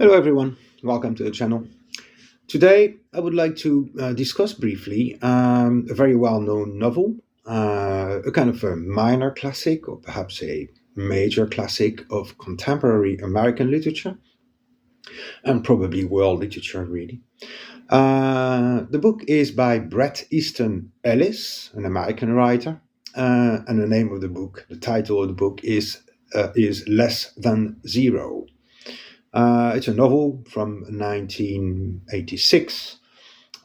Hello everyone, welcome to the channel. Today I would like to discuss briefly a very well-known novel, a kind of a minor classic or perhaps a major classic of contemporary American literature and probably world literature really. The book is by Bret Easton Ellis, an American writer, and the name of the book, the title of the book is Less Than Zero. It's a novel from 1986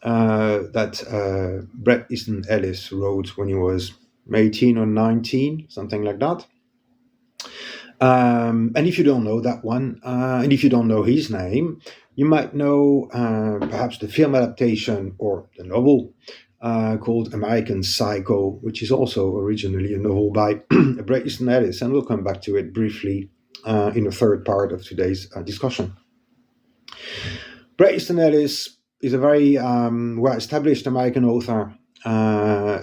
that Bret Easton Ellis wrote when he was 18 or 19, something like that. And if you don't know that one, and if you don't know his name, you might know perhaps the film adaptation or the novel called American Psycho, which is also originally a novel by Bret Easton Ellis, and we'll come back to it briefly in the third part of today's discussion. Bret Easton Ellis is a very well-established American author.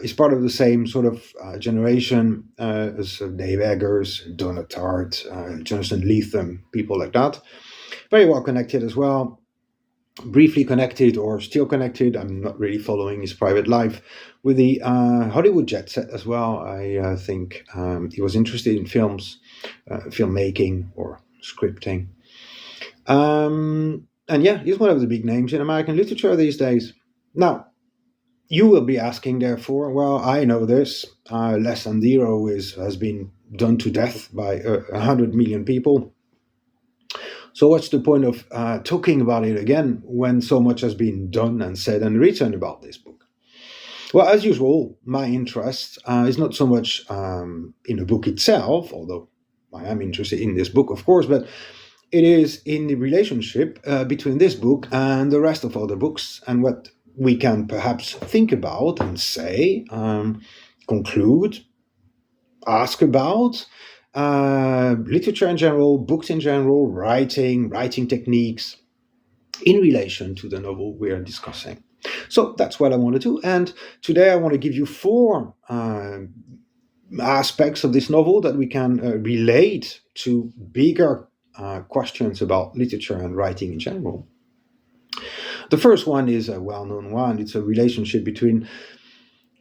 He's part of the same sort of generation as Dave Eggers, Donna Tart, Jonathan Lethem, people like that. Very well connected as well. Briefly connected or still connected, I'm not really following his private life, with the Hollywood jet set as well. I think he was interested in filmmaking or scripting. And yeah, he's one of the big names in American literature these days. Now, you will be asking, therefore, well, I know this. Less Than Zero has been done to death by 100 million people. So what's the point of talking about it again when so much has been done and said and written about this book? Well, as usual, my interest is not so much in the book itself, although I am interested in this book, of course, but it is in the relationship between this book and the rest of other books, and what we can perhaps think about and say, conclude, ask about literature in general, books in general, writing techniques in relation to the novel we are discussing. So that's what I want to do, and today I want to give you four aspects of this novel that we can relate to bigger questions about literature and writing in general. The first one is a well-known one. It's a relationship between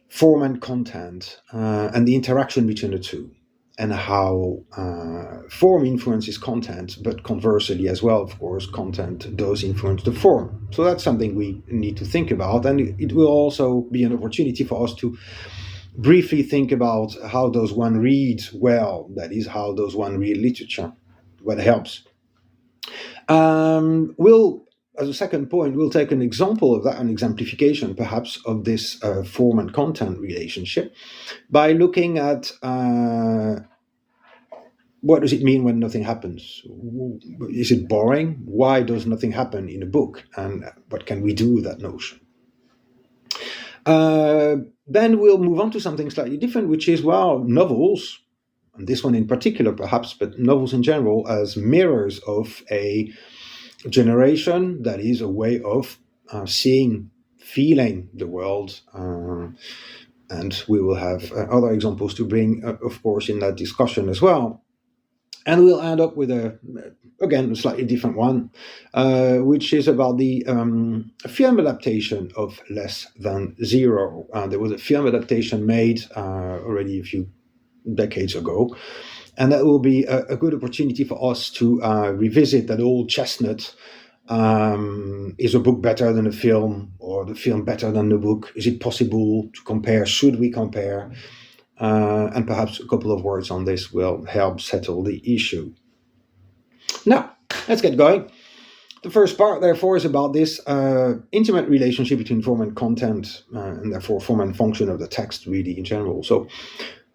form and content and the interaction between the two, and how form influences content, but conversely as well, of course, content does influence the form. So that's something we need to think about, and it will also be an opportunity for us to briefly think about how does one read well, that is, how does one read literature, what helps. As a second point, we'll take an example of that, an exemplification perhaps of this form and content relationship by looking at what does it mean when nothing happens? Is it boring? Why does nothing happen in a book? And what can we do with that notion? Then we'll move on to something slightly different, which is, well, novels, and this one in particular perhaps, but novels in general as mirrors of a generation, that is a way of seeing, feeling the world, and we will have other examples to bring, of course, in that discussion as well. And we'll end up with again, a slightly different one, which is about the film adaptation of Less Than Zero. There was a film adaptation made already a few decades ago, and that will be a good opportunity for us to revisit that old chestnut. Is a book better than a film, or the film better than the book? Is it possible to compare? Should we compare? And perhaps a couple of words on this will help settle the issue. Now, let's get going. The first part, therefore, is about this intimate relationship between form and content, and therefore form and function of the text, really, in general. So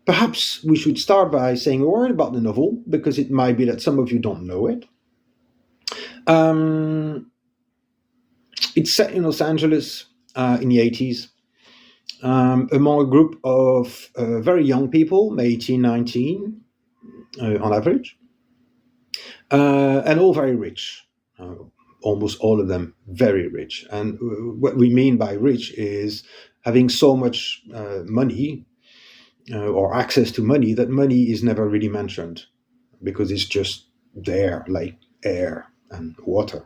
perhaps we should start by saying a word about the novel, because it might be that some of you don't know it. It's set in Los Angeles in the 80s, among a group of very young people, 18, 19 on average, and all very rich, almost all of them very rich. And what we mean by rich is having so much money or access to money that money is never really mentioned, because it's just there, like air, and water.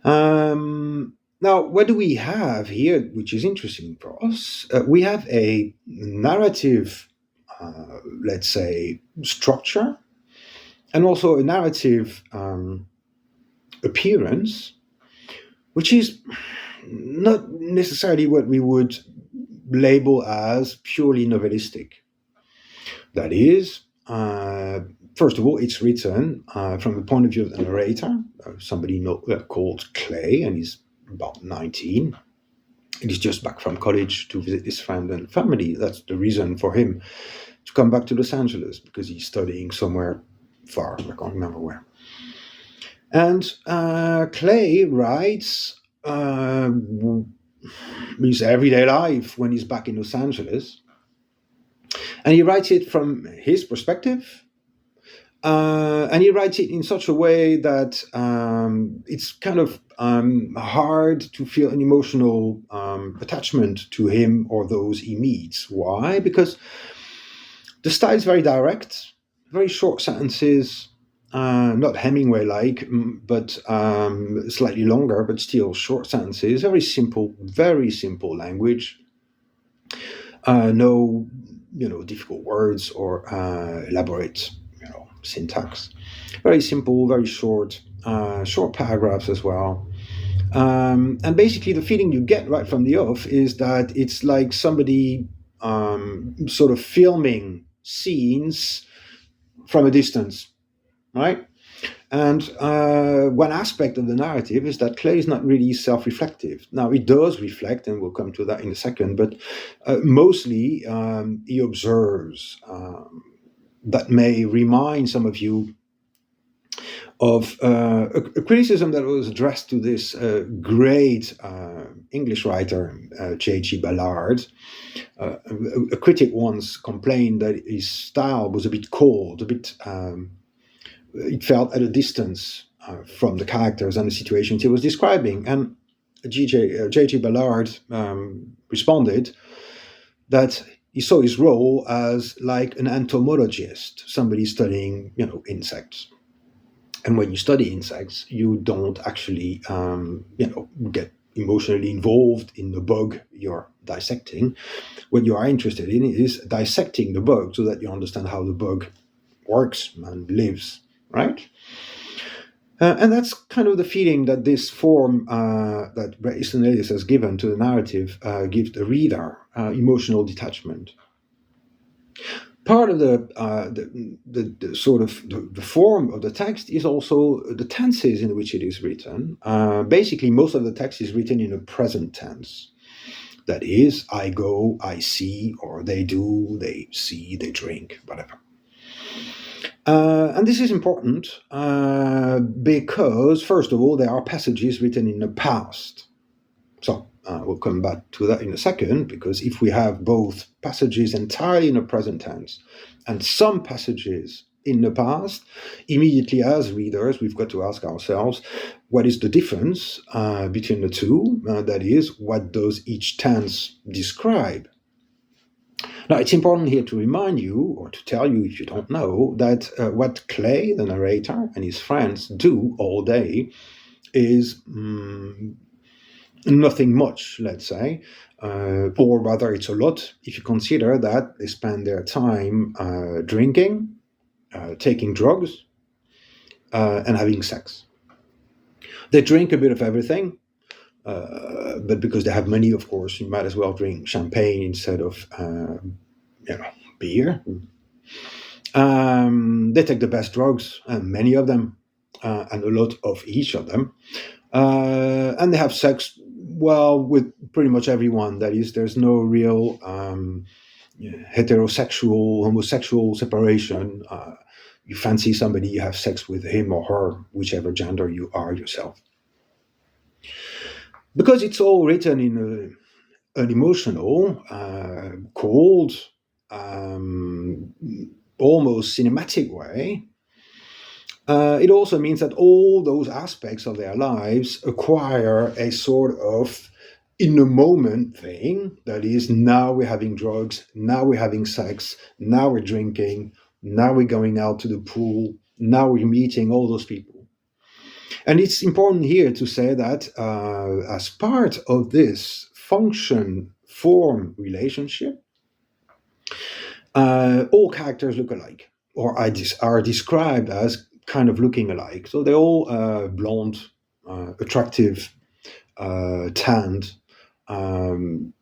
Now, what do we have here, which is interesting for us? We have a narrative, let's say, structure, and also a narrative appearance, which is not necessarily what we would label as purely novelistic. That is, first of all, it's written from the point of view of the narrator, somebody called Clay, and he's about 19. And he's just back from college to visit his friend and family. That's the reason for him to come back to Los Angeles, because he's studying somewhere far, I can't remember where. And Clay writes his everyday life when he's back in Los Angeles. And he writes it from his perspective. And he writes it in such a way that it's kind of hard to feel an emotional attachment to him or those he meets. Why? Because the style is very direct, very short sentences, not Hemingway-like, but slightly longer, but still short sentences, very simple language. No, difficult words or elaborate, syntax. Very simple, very short paragraphs as well. And basically the feeling you get right from the off is that it's like somebody sort of filming scenes from a distance, right? And one aspect of the narrative is that Clay is not really self-reflective. Now, it does reflect, and we'll come to that in a second, but mostly he observes. That may remind some of you of a criticism that was addressed to this great English writer, J.G. Ballard. A critic once complained that his style was a bit cold, a bit... it felt at a distance from the characters and the situations he was describing. And J.G. Ballard responded that he saw his role as like an entomologist, somebody studying, insects. And when you study insects, you don't actually, get emotionally involved in the bug you're dissecting. What you are interested in is dissecting the bug so that you understand how the bug works and lives, right? And that's kind of the feeling that this form that Bret Easton Ellis has given to the narrative gives the reader emotional detachment. Part of the sort of the form of the text is also the tenses in which it is written. Basically, most of the text is written in a present tense. That is, I go, I see, or they do, they see, they drink, whatever. And this is important because, first of all, there are passages written in the past. So we'll come back to that in a second, because if we have both passages entirely in the present tense and some passages in the past, immediately as readers, we've got to ask ourselves, what is the difference between the two? That is, what does each tense describe? Now, it's important here to remind you, or to tell you if you don't know, that what Clay, the narrator, and his friends do all day is nothing much, let's say, or rather it's a lot if you consider that they spend their time drinking, taking drugs, and having sex. They drink a bit of everything, but because they have money, of course, you might as well drink champagne instead of beer. They take the best drugs, many of them, and a lot of each of them. And they have sex, with pretty much everyone. That is, there's no real heterosexual, homosexual separation. You fancy somebody, you have sex with him or her, whichever gender you are yourself. Because it's all written in an emotional, cold, almost cinematic way, it also means that all those aspects of their lives acquire a sort of in the moment thing. That is, now we're having drugs, now we're having sex, now we're drinking, now we're going out to the pool, now we're meeting all those people. And it's important here to say that as part of this function-form relationship, all characters look alike, or are described as kind of looking alike. So they're all blonde, attractive, tanned, the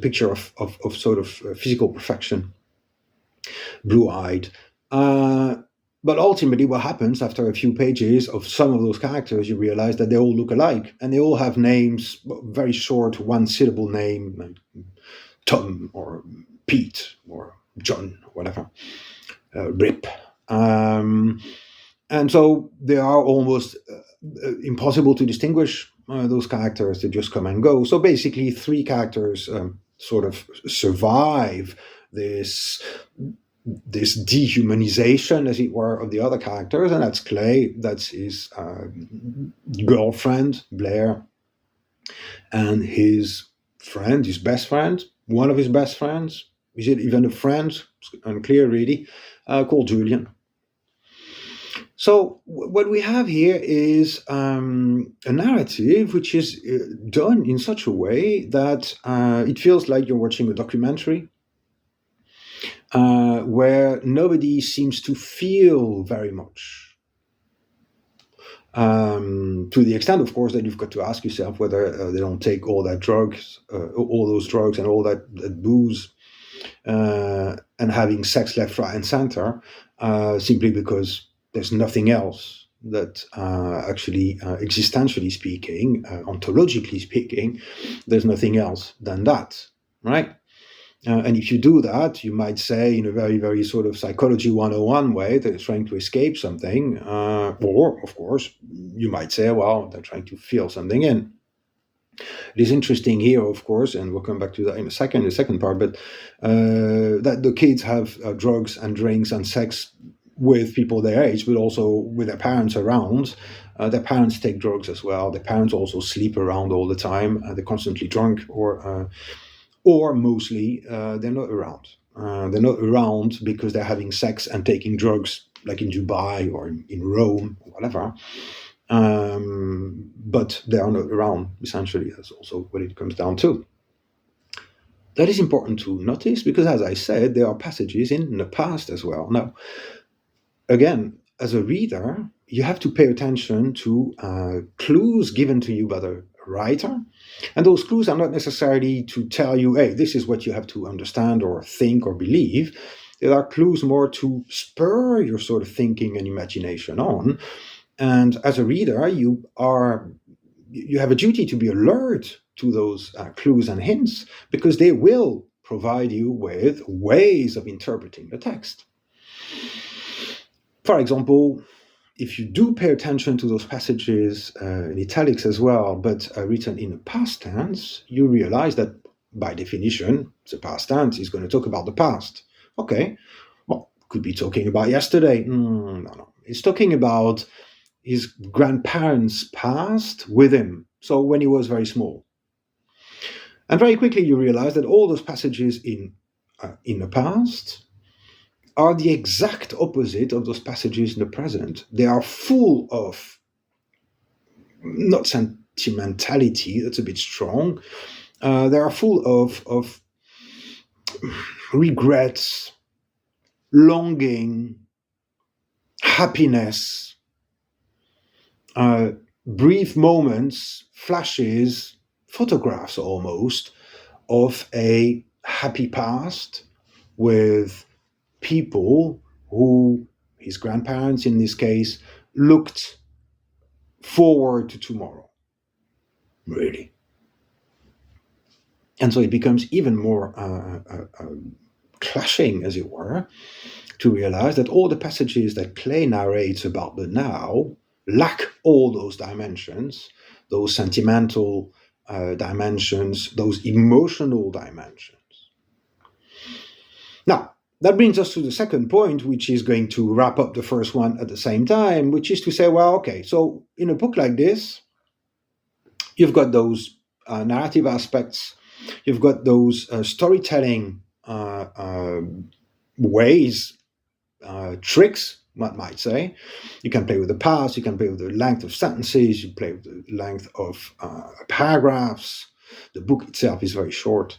picture of sort of physical perfection, blue-eyed. But ultimately, what happens after a few pages of some of those characters, you realize that they all look alike, and they all have names, very short, one-syllable name, like Tom or Pete or John, or whatever, Rip. And so they are almost impossible to distinguish those characters. They just come and go. So basically, three characters sort of survive this dehumanization, as it were, of the other characters, and that's Clay, that's his girlfriend, Blair, and his friend, his best friend, one of his best friends, is it even a friend? It's unclear, really, called Julian. So what we have here is a narrative which is done in such a way that it feels like you're watching a documentary, where nobody seems to feel very much. To the extent, of course, that you've got to ask yourself whether they don't take all those drugs and all that booze, and having sex left, right, and center, simply because there's nothing else that actually, existentially speaking, ontologically speaking, there's nothing else than that, right? And if you do that, you might say, in a very, very sort of psychology 101 way, that it's trying to escape something. Or, of course, you might say, well, they're trying to feel something in. It is interesting here, of course, and we'll come back to that in the second part, but that the kids have drugs and drinks and sex with people their age, but also with their parents around. Their parents take drugs as well. Their parents also sleep around all the time. They're constantly drunk, or mostly they're not around. They're not around because they're having sex and taking drugs, like in Dubai or in Rome or whatever. But they are not around, essentially. That's also what it comes down to. That is important to notice because, as I said, there are passages in the past as well. Now, again, as a reader, you have to pay attention to clues given to you by the writer. And those clues are not necessarily to tell you, hey, this is what you have to understand or think or believe. There are clues more to spur your sort of thinking and imagination on. And as a reader, you have a duty to be alert to those clues and hints, because they will provide you with ways of interpreting the text. For example, if you do pay attention to those passages in italics as well, but written in the past tense, you realize that by definition, the past tense is going to talk about the past. Okay, well, could be talking about yesterday. No. It's talking about his grandparents' past with him, so when he was very small. And very quickly you realize that all those passages in the past are the exact opposite of those passages in the present. They are full of, not sentimentality, that's a bit strong. They are full of regrets, longing, happiness, brief moments, flashes, photographs almost, of a happy past with people who, his grandparents in this case, looked forward to tomorrow, really. And so it becomes even more clashing, as it were, to realize that all the passages that Clay narrates about the now lack all those dimensions, those sentimental dimensions, those emotional dimensions. Now, that brings us to the second point, which is going to wrap up the first one at the same time, which is to say, well, okay, so in a book like this, you've got those narrative aspects, you've got those storytelling ways, tricks one might say. You can play with the past, you can play with the length of sentences, you play with the length of paragraphs. The book itself is very short.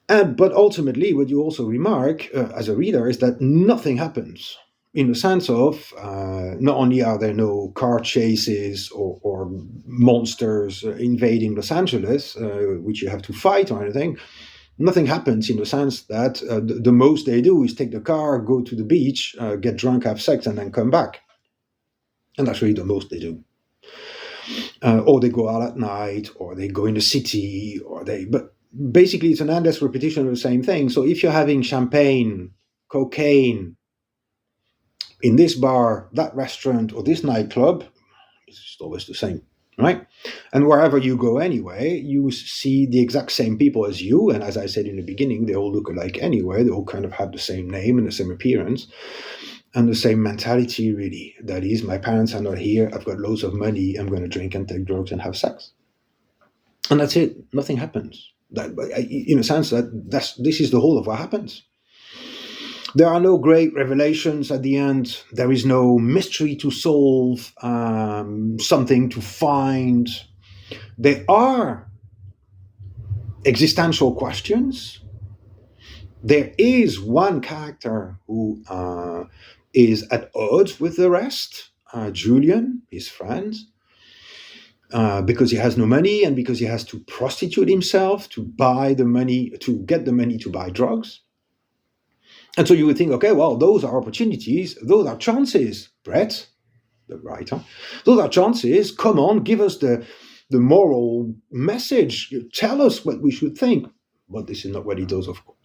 But ultimately, what you also remark as a reader is that nothing happens, in the sense of not only are there no car chases or monsters invading Los Angeles, which you have to fight or anything. Nothing happens in the sense that the most they do is take the car, go to the beach, get drunk, have sex, and then come back. And that's really the most they do. Or they go out at night, or they go in the city, but basically it's an endless repetition of the same thing. So if you're having champagne, cocaine, in this bar, that restaurant, or this nightclub, it's always the same, right? And wherever you go anyway, you see the exact same people as you. And as I said in the beginning, they all look alike anyway. They all kind of have the same name and the same appearance and the same mentality, really. That is, my parents are not here. I've got loads of money. I'm going to drink and take drugs and have sex. And that's it. Nothing happens. In a sense, this is the whole of what happens. There are no great revelations at the end. There is no mystery to solve, something to find. There are existential questions. There is one character who is at odds with the rest, Julian, his friend, because he has no money and because he has to prostitute himself to buy the money, to get the money to buy drugs. And so you would think, okay, well, those are opportunities, those are chances, Bret, the writer. Those are chances. Come on, give us the moral message. Tell us what we should think. But this is not what he does, of course.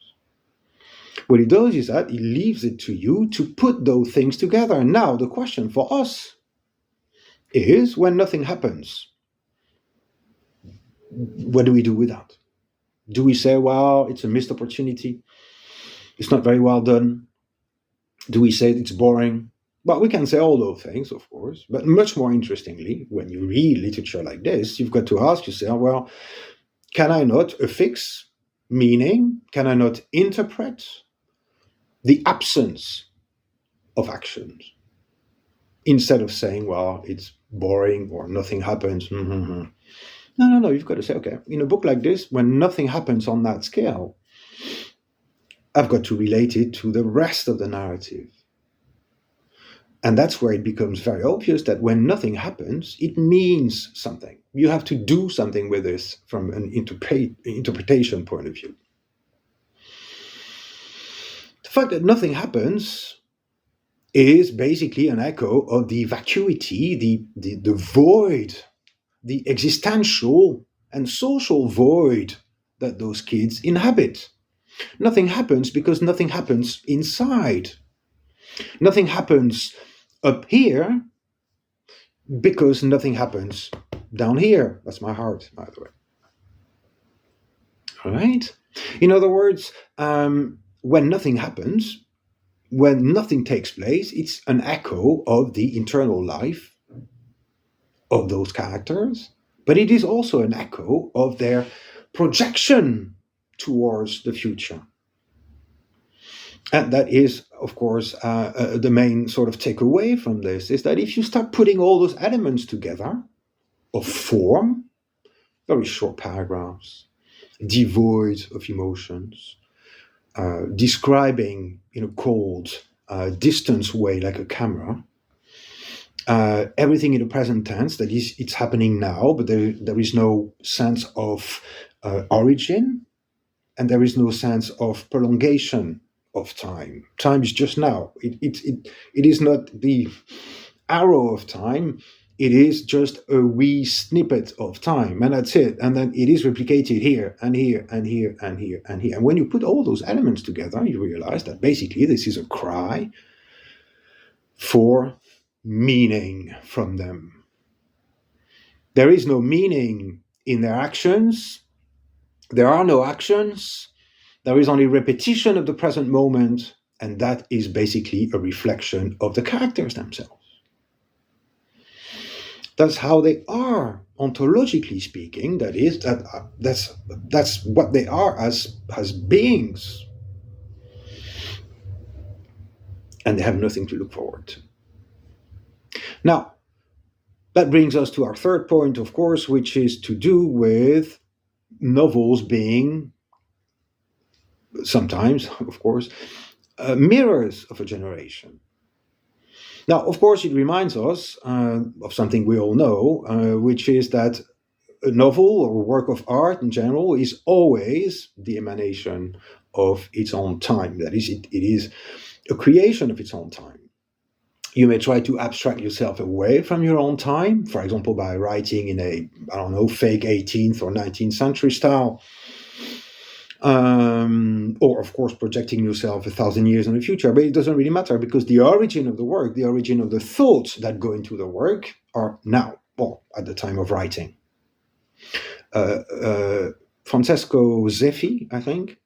What he does is that he leaves it to you to put those things together. Now, the question for us is, when nothing happens, what do we do with that? Do we say, well, it's a missed opportunity? It's not very well done? Do we say it's boring? Well, we can say all those things, of course, but much more interestingly, when you read literature like this, you've got to ask yourself, well, can I not affix meaning? Can I not interpret the absence of actions? Instead of saying, well, it's boring or nothing happens. No, you've got to say, okay, in a book like this, when nothing happens on that scale, I've got to relate it to the rest of the narrative. And that's where it becomes very obvious that when nothing happens, it means something. You have to do something with this from an interpretation point of view. The fact that nothing happens is basically an echo of the vacuity, the void, the existential and social void that those kids inhabit. Nothing happens because nothing happens inside. Nothing happens up here because nothing happens down here. That's my heart, by the way. All right? In other words, when nothing happens, when nothing takes place, it's an echo of the internal life of those characters, but it is also an echo of their projection towards the future. And that is, of course, the main sort of takeaway from this, is that if you start putting all those elements together of form, very short paragraphs, devoid of emotions, describing in a cold, distance way like a camera, everything in the present tense, that is, it's happening now, but there is no sense of origin, and there is no sense of prolongation of time. Time is just now. It is not the arrow of time. It is just a wee snippet of time, and that's it. And then it is replicated here and here and here and here and here. And when you put all those elements together, you realize that basically this is a cry for meaning from them. There is no meaning in their actions. There are no actions. There is only repetition of the present moment, and that is basically a reflection of the characters themselves. That's how they are, ontologically speaking. That is, that's what they are as beings. and they have nothing to look forward to. Now, that brings us to our third point, of course, which is to do with novels being sometimes, of course, mirrors of a generation. Now, of course, it reminds us of something we all know, which is that a novel or a work of art in general is always the emanation of its own time. That is, it is a creation of its own time. You may try to abstract yourself away from your own time, for example, by writing in a, fake 18th or 19th century style. Or, of course, projecting yourself 1,000 years in the future. But it doesn't really matter, because the origin of the work, the origin of the thoughts that go into the work are now, at the time of writing. Francesco Zeffi, I think,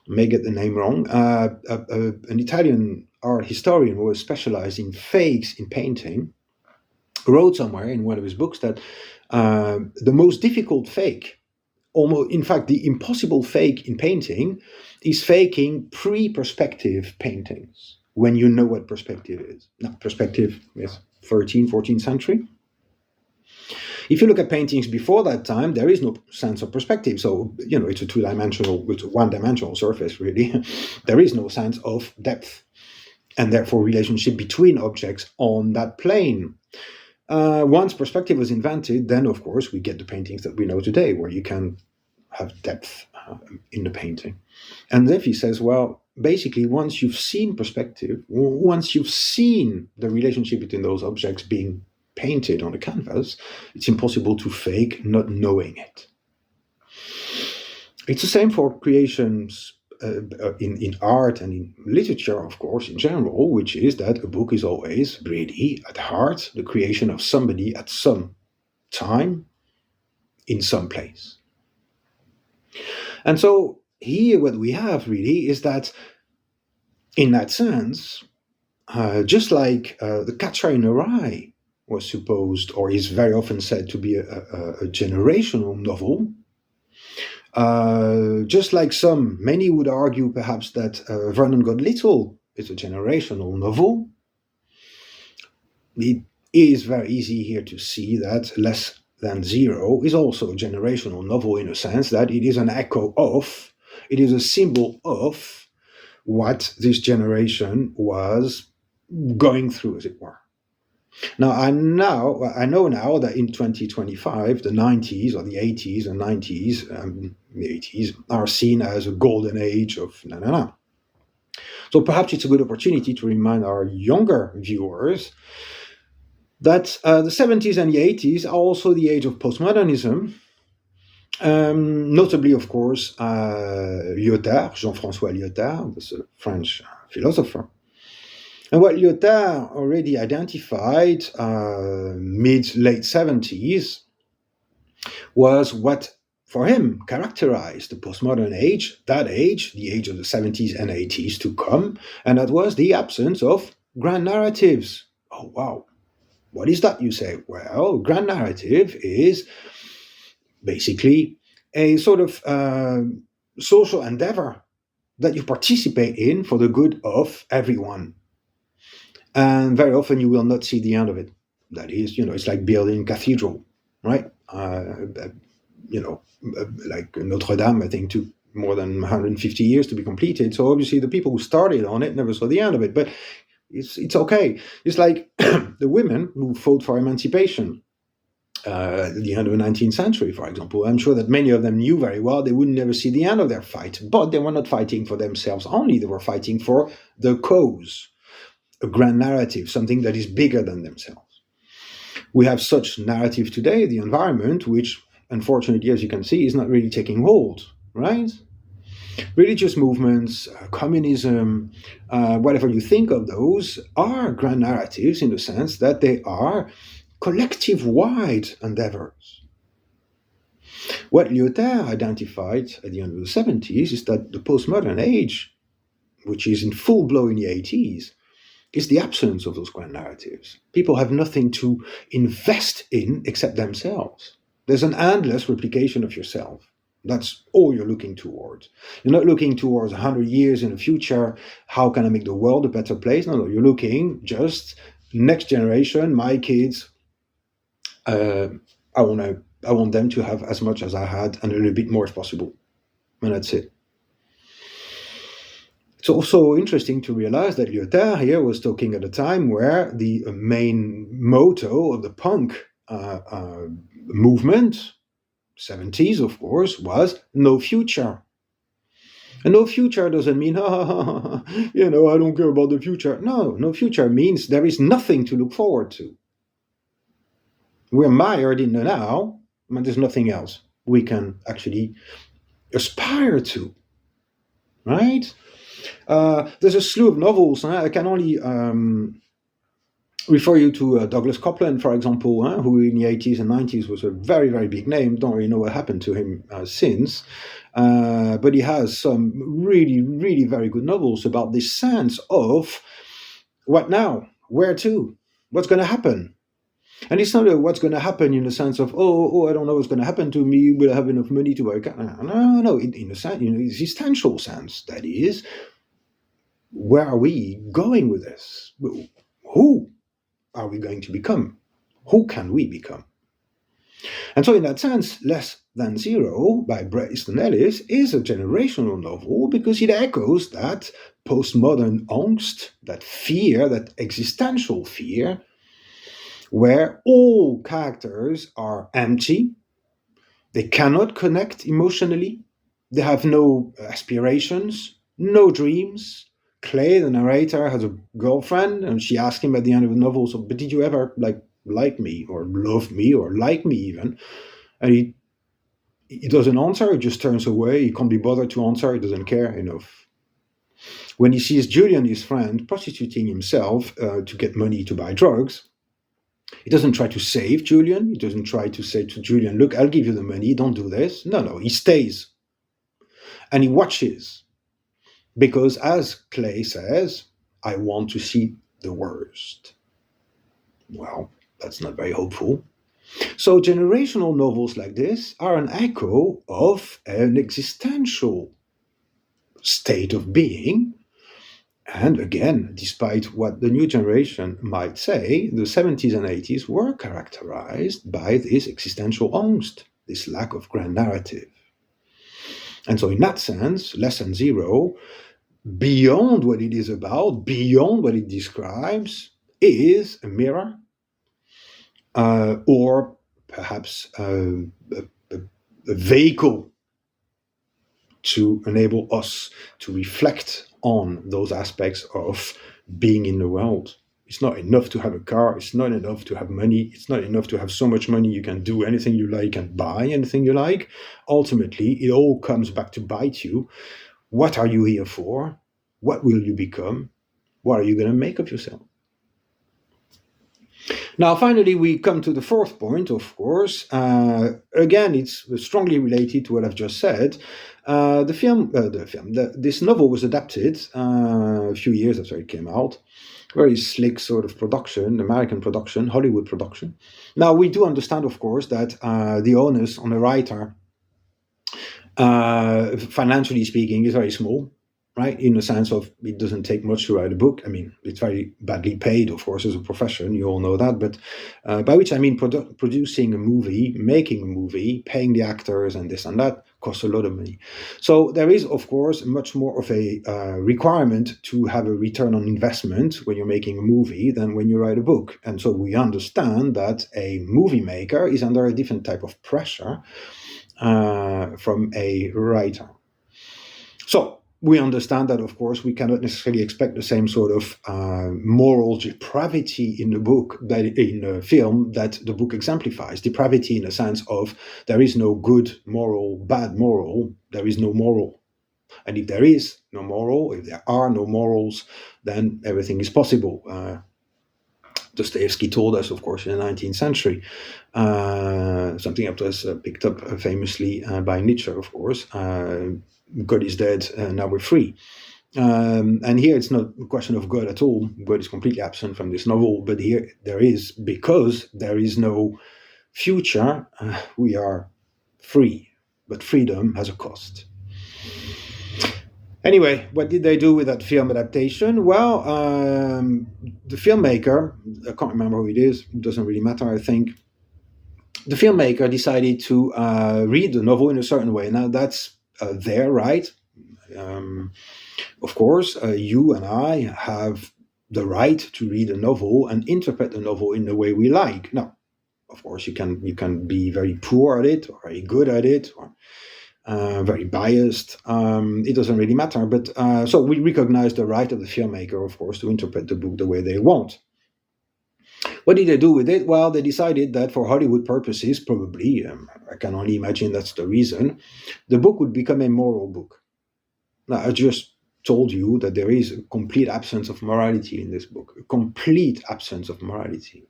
may get the name wrong, an Italian art historian who was specialized in fakes in painting, wrote somewhere in one of his books that the most difficult fake, almost, in fact, the impossible fake in painting, is faking pre-perspective paintings, when you know what perspective is. Now, perspective is 13th, 14th century. If you look at paintings before that time, there is no sense of perspective. So, it's a one-dimensional surface, really. There is no sense of depth, and therefore relationship between objects on that plane. Once perspective was invented, then, of course, we get the paintings that we know today, where you can have depth in the painting. And Zeffi says, well, basically, once you've seen perspective, once you've seen the relationship between those objects being painted on a canvas, it's impossible to fake not knowing it. It's the same for creations in art and in literature, of course, in general, which is that a book is always really, at heart, the creation of somebody at some time, in some place. And so here what we have really is that, in that sense, just like The Catcher in the Rye was supposed, or is very often said, to be a generational novel, just like many would argue perhaps that Vernon Got Little is a generational novel, it is very easy here to see that Less Than Zero is also a generational novel, in a sense that it is an echo of, it is a symbol of what this generation was going through, as it were. Now, I know now that in 2025, the 90s or the 80s and 90s, the 80s, are seen as a golden age of na-na-na. So perhaps it's a good opportunity to remind our younger viewers that the 70s and the 80s are also the age of postmodernism, notably, of course, Lyotard, Jean-François Lyotard, this French philosopher. And what Lyotard already identified mid-late 70s was what, for him, characterized the postmodern age, the age of the 70s and 80s to come, and that was the absence of grand narratives. Oh, wow. What is that, you say? Well, grand narrative is basically a sort of social endeavor that you participate in for the good of everyone. And very often you will not see the end of it. That is, it's like building a cathedral, right? Like Notre Dame, I think, took more than 150 years to be completed. So obviously the people who started on it never saw the end of it. But it's okay. It's like the women who fought for emancipation at the end of the 19th century, for example. I'm sure that many of them knew very well they would never see the end of their fight. But they were not fighting for themselves only. They were fighting for the cause. A grand narrative, something that is bigger than themselves. We have such narrative today, the environment, which, unfortunately, as you can see, is not really taking hold, right? Religious movements, communism, whatever you think of those, are grand narratives in the sense that they are collective-wide endeavors. What Lyotard identified at the end of the 70s is that the postmodern age, which is in full blow in the 80s, is the absence of those grand narratives. People have nothing to invest in except themselves. There's an endless replication of yourself. That's all you're looking towards. You're not looking towards 100 years in the future. How can I make the world a better place? No, you're looking just next generation, my kids. Uh, I want them to have as much as I had and a little bit more if possible. And that's it. It's also interesting to realize that Lyotard here was talking at a time where the main motto of the punk movement, 70s of course, was no future. And no future doesn't mean, I don't care about the future. No future means there is nothing to look forward to. We're mired in the now, but there's nothing else we can actually aspire to, right? There's a slew of novels. I can only refer you to Douglas Coupland, for example, who in the 80s and 90s was a very, very big name. Don't really know what happened to him since. But he has some really, really very good novels about this sense of what now, where to, what's going to happen. And it's not what's going to happen in the sense of, I don't know what's going to happen to me, will I have enough money to buy a car? No, in a sense, existential sense, that is, where are we going with this? Who are we going to become? Who can we become? And so in that sense, Less Than Zero by Bret Easton Ellis is a generational novel because it echoes that postmodern angst, that fear, that existential fear, where all characters are empty, they cannot connect emotionally, they have no aspirations, no dreams. Clay, the narrator, has a girlfriend, and she asks him at the end of the novel, "So, but did you ever like me, or love me, or like me even?" And he doesn't answer. He just turns away. He can't be bothered to answer. He doesn't care enough. When he sees Julian, his friend, prostituting himself to get money to buy drugs, he doesn't try to save Julian. He doesn't try to say to Julian, "Look, I'll give you the money. Don't do this." No. He stays. And he watches. Because, as Clay says, I want to see the worst. Well, that's not very hopeful. So generational novels like this are an echo of an existential state of being. And again, despite what the new generation might say, the 70s and 80s were characterized by this existential angst, this lack of grand narrative. And so in that sense, Less Than Zero, beyond what it is about, beyond what it describes, is a mirror, or perhaps a vehicle to enable us to reflect on those aspects of being in the world. It's not enough to have a car. It's not enough to have money. It's not enough to have so much money you can do anything you like and buy anything you like. Ultimately, it all comes back to bite you. What are you here for? What will you become? What are you going to make of yourself? Now, finally, we come to the fourth point, of course. Again, it's strongly related to what I've just said. This novel was adapted a few years after it came out. Very slick sort of production, American production, Hollywood production. Now, we do understand, of course, that the onus on the writer, financially speaking, is very small. Right, in the sense of it doesn't take much to write a book. I mean, it's very badly paid, of course, as a profession. You all know that. But by which I mean producing a movie, making a movie, paying the actors and this and that costs a lot of money. So there is, of course, much more of a requirement to have a return on investment when you're making a movie than when you write a book. And so we understand that a movie maker is under a different type of pressure from a writer. So we understand that, of course, we cannot necessarily expect the same sort of moral depravity in the book, that in the film, that the book exemplifies. Depravity in the sense of there is no good moral, bad moral, there is no moral. And if there is no moral, if there are no morals, then everything is possible. Dostoevsky told us, of course, in the 19th century, something that was picked up famously by Nietzsche, of course. God is dead, now we're free. And here it's not a question of God at all. God is completely absent from this novel, but here there is, because there is no future, we are free. but freedom has a cost. Anyway, what did they do with that film adaptation? Well, the filmmaker, I can't remember who it is, it doesn't really matter, I think. The filmmaker decided to read the novel in a certain way. Now, that's their right. Of course, you and I have the right to read a novel and interpret the novel in the way we like. Now, of course, you can be very poor at it, or very good at it, or very biased. It doesn't really matter. But so we recognize the right of the filmmaker, of course, to interpret the book the way they want. What did they do with it? Well, they decided that for Hollywood purposes, probably, I can only imagine that's the reason, the book would become a moral book. Now, I just told you that there is a complete absence of morality in this book, a complete absence of morality.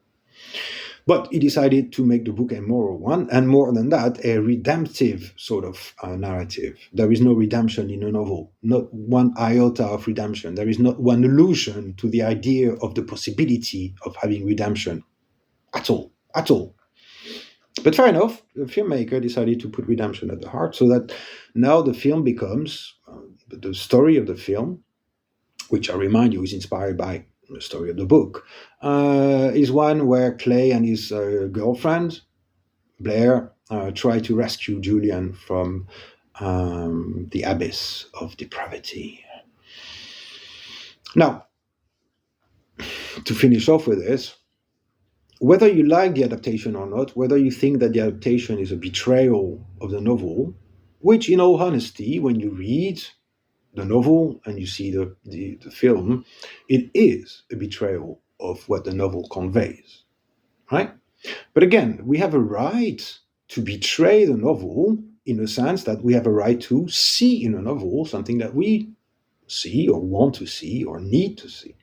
But he decided to make the book a moral one, and more than that, a redemptive sort of narrative. There is no redemption in a novel, not one iota of redemption. There is not one allusion to the idea of the possibility of having redemption at all, at all. But fair enough, the filmmaker decided to put redemption at the heart, so that now the film becomes, the story of the film, which I remind you is inspired by the story of the book, is one where Clay and his girlfriend, Blair, try to rescue Julian from the abyss of depravity. Now, to finish off with this, whether you like the adaptation or not, whether you think that the adaptation is a betrayal of the novel, which in all honesty, when you read the novel and you see the film, it is a betrayal of what the novel conveys, right? But again, we have a right to betray the novel in the sense that we have a right to see in a novel something that we see or want to see or need to see.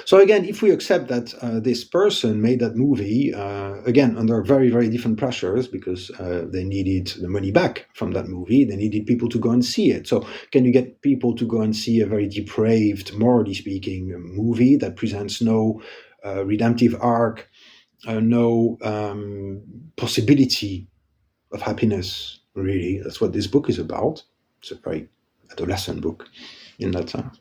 So again, if we accept that this person made that movie, again, under very, very different pressures, because they needed the money back from that movie, they needed people to go and see it. So can you get people to go and see a very depraved, morally speaking, movie that presents no redemptive arc, no possibility of happiness, really? That's what this book is about. It's a very adolescent book in that sense.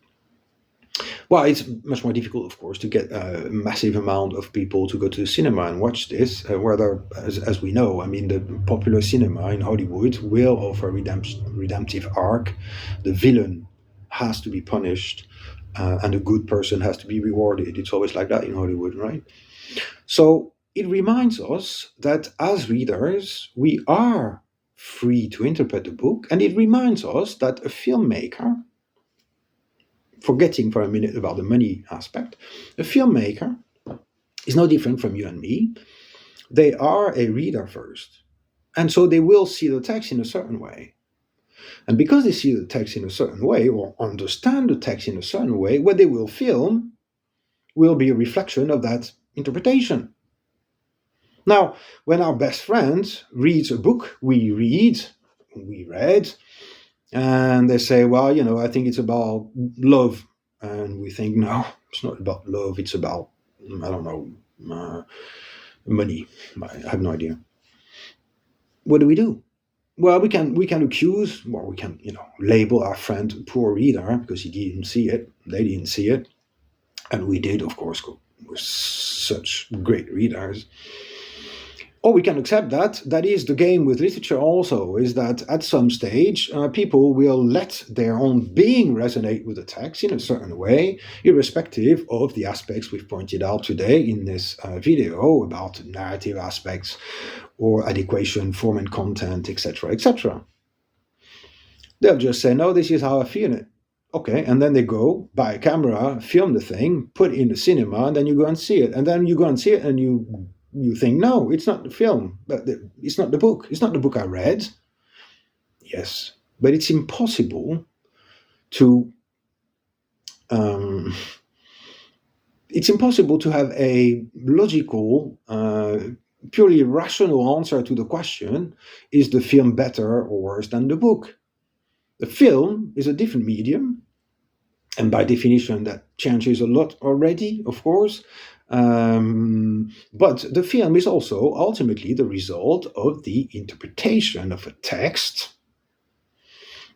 Well, it's much more difficult, of course, to get a massive amount of people to go to the cinema and watch this, whether, as we know, I mean, the popular cinema in Hollywood will offer a redemptive arc. The villain has to be punished, and a good person has to be rewarded. It's always like that in Hollywood, right? So it reminds us that as readers, we are free to interpret the book, and it reminds us that a filmmaker, forgetting for a minute about the money aspect, a filmmaker is no different from you and me. They are a reader first. And so they will see the text in a certain way. And because they see the text in a certain way, or understand the text in a certain way, what they will film will be a reflection of that interpretation. Now, when our best friend reads a book we read, and they say, well, you know, I think it's about love. And we think, no, it's not about love. It's about, I don't know, money. I have no idea. What do? Well, we can accuse, well, we can, label our friend a poor reader because he didn't see it. They didn't see it. And we did, of course, we're such great readers. Or we can accept that is the game with literature also, is that at some stage people will let their own being resonate with the text in a certain way, irrespective of the aspects we've pointed out today in this video about narrative aspects or adequation, form and content, etc., etc. They'll just say, no, this is how I feel it. Okay, and then they go, buy a camera, film the thing, put it in the cinema, and then you go and see it. And then you go and see it and you think, no, it's not the film, but it's not the book. It's not the book I read. Yes, but it's impossible to have a logical, purely rational answer to the question, is the film better or worse than the book? The film is a different medium, and by definition that changes a lot already, of course. But the film is also ultimately the result of the interpretation of a text.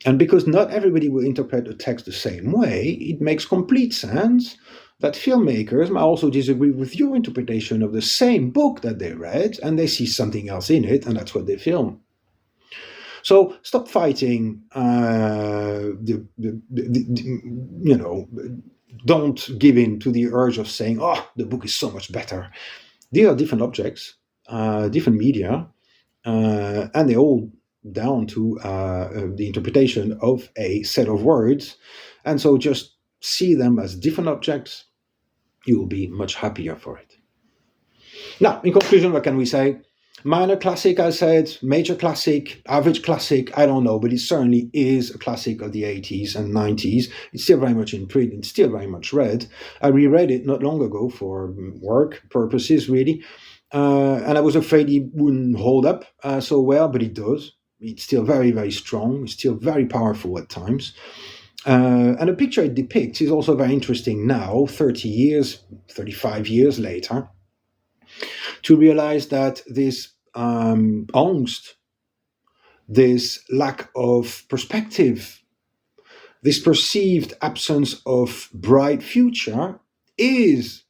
And because not everybody will interpret a text the same way, it makes complete sense that filmmakers might also disagree with your interpretation of the same book that they read, and they see something else in it, and that's what they film. So stop fighting. Don't give in to the urge of saying, "Oh, the book is so much better." These are different objects, different media, and they're all down to the interpretation of a set of words. And so just see them as different objects. You will be much happier for it. Now, in conclusion, what can we say? Minor classic, I said, major classic, average classic, I don't know, but it certainly is a classic of the 80s and 90s. It's still very much in print, it's still very much read. I reread it not long ago for work purposes, really, and I was afraid it wouldn't hold up so well, but it does. It's still very, very strong, it's still very powerful at times. And the picture it depicts is also very interesting now, 30 years, 35 years later, to realize that this angst, this lack of perspective, this perceived absence of bright future is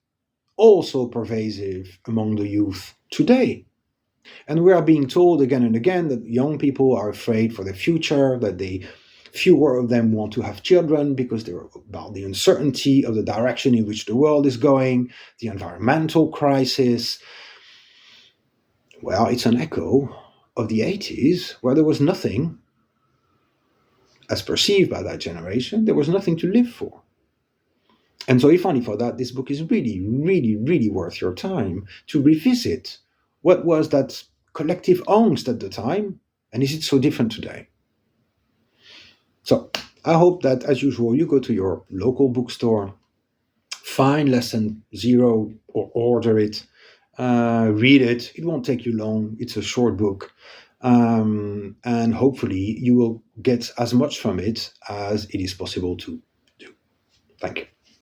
also pervasive among the youth today. And we are being told again and again that young people are afraid for their future, that fewer of them want to have children because they're about the uncertainty of the direction in which the world is going, the environmental crisis. Well, it's an echo of the 80s, where there was nothing, as perceived by that generation, there was nothing to live for. And so if only for that, this book is really, really, really worth your time to revisit what was that collective angst at the time, and is it so different today? So I hope that, as usual, you go to your local bookstore, find Lesson 0 or order it, read it. It won't take you long. It's a short book. And hopefully you will get as much from it as it is possible to do. Thank you.